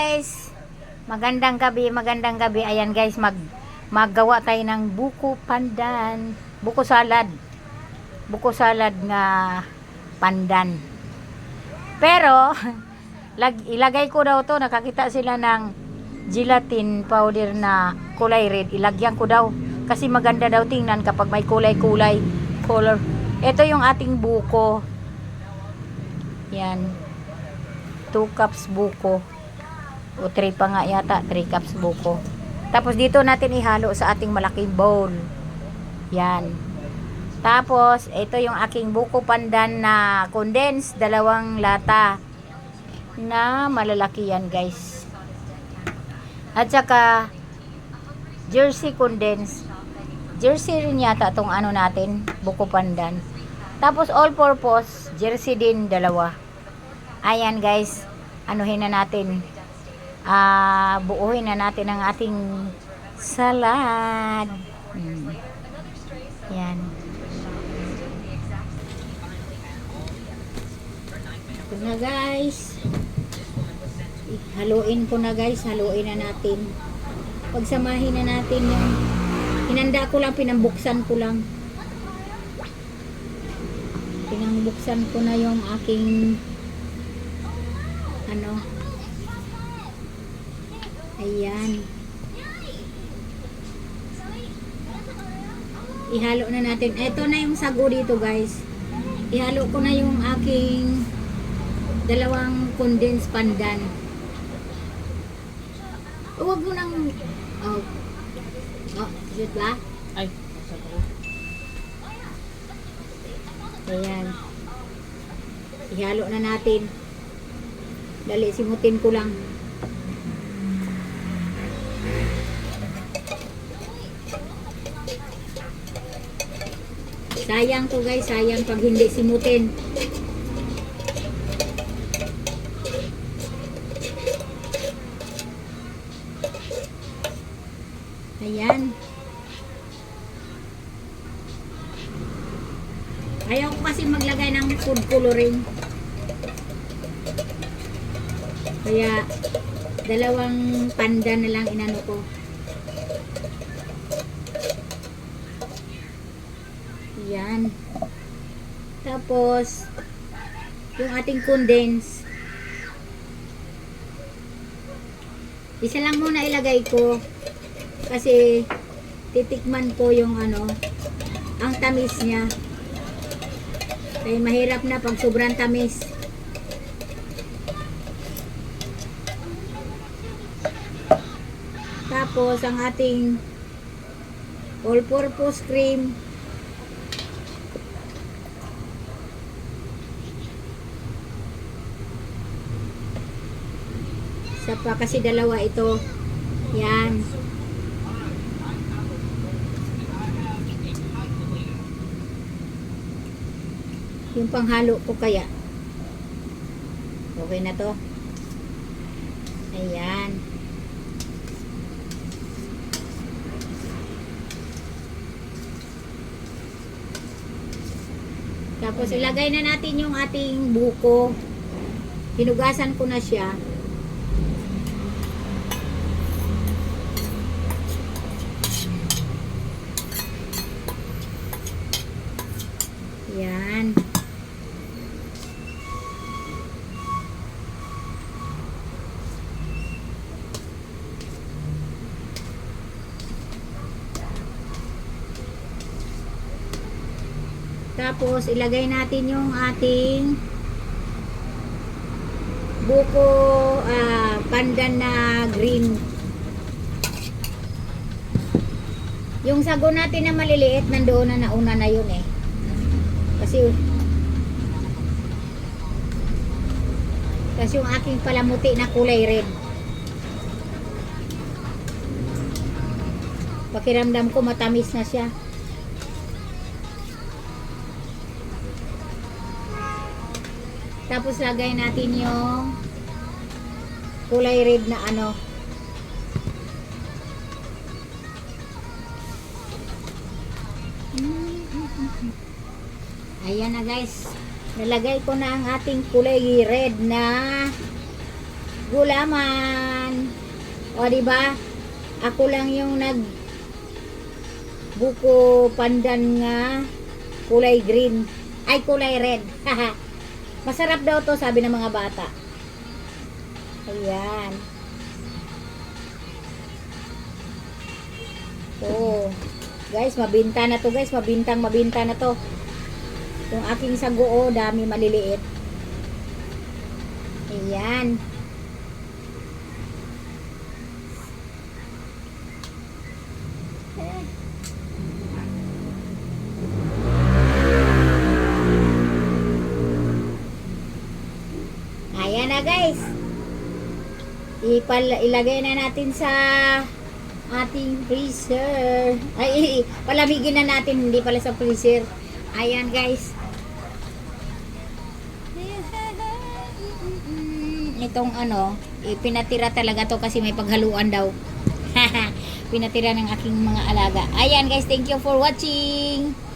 guys, magandang gabi. Ayan guys, maggawa tayo ng buko pandan, buko salad nga pandan. Pero ilagay ko daw to, nakakita sila ng gelatin powder na kulay red, ilagyan ko daw kasi maganda daw tingnan kapag may kulay color. Ito yung ating buko, yan, 2 cups buko o 3 pa nga yata, 3 cups buko. Tapos dito natin ihalo sa ating malaking bowl, yan. Tapos ito yung aking buko pandan na condensed, 2 lata na malalaki yan guys. At saka jersey condensed, jersey rin yata itong ano natin, buko pandan. Tapos all purpose jersey din 2. Ayan guys, anuhin na natin, buuhin na natin ang ating salad. Yan. Ito na guys, haluin ko na guys, haluin na natin. Pagsamahin na natin yung hinanda ko lang, pinambuksan ko na yung aking ano, ayan, ihalo na natin. Ito na yung sago dito guys, ihalo ko na yung aking 2 condensed pandan. Huwag mo nang jut ba? Ay, ayan, ihalo na natin. Dali, simutin ko lang. Sayang to guys, sayang pag hindi simutin. Ayan. Ayaw ko kasi maglagay ng food coloring, kaya 2 pandan na lang inano ko. Yan. Tapos yung ating condense, isa lang muna ilagay ko kasi titikman ko yung ano, ang tamis niya. Kaya mahirap na pag sobrang tamis. Tapos ang ating all-purpose cream, isa pa kasi 2 ito, yan. Yung panghalo ko kaya okay na to. Ayan. Tapos ilagay na natin yung ating buko. Hinugasan ko na siya. Yan. Tapos ilagay natin yung ating buko pandan na green. Yung sago natin na maliliit nandoon na, nauna na yun eh. Kasi yung aking palamuti na kulay red, pakiramdam ko matamis na siya. Tapos lagay natin yung kulay red na ano. Ayan na guys, nalagay ko na ang ating kulay red na gulaman. O, di ba? Ako lang yung buko pandan nga kulay green. Ay, kulay red. Masarap daw to, sabi ng mga bata. Ayan. So, guys, mabinta na to, guys. Mabinta na to. Yung aking sago, dami maliliit. Ayan. Ayan na, guys. Ilagay na natin sa ating freezer. Ay, palamigin na natin, hindi pala sa freezer. Ayan, guys. Itong pinatira talaga to kasi may paghaluan daw. Pinatira ng aking mga alaga. Ayan, guys, thank you for watching.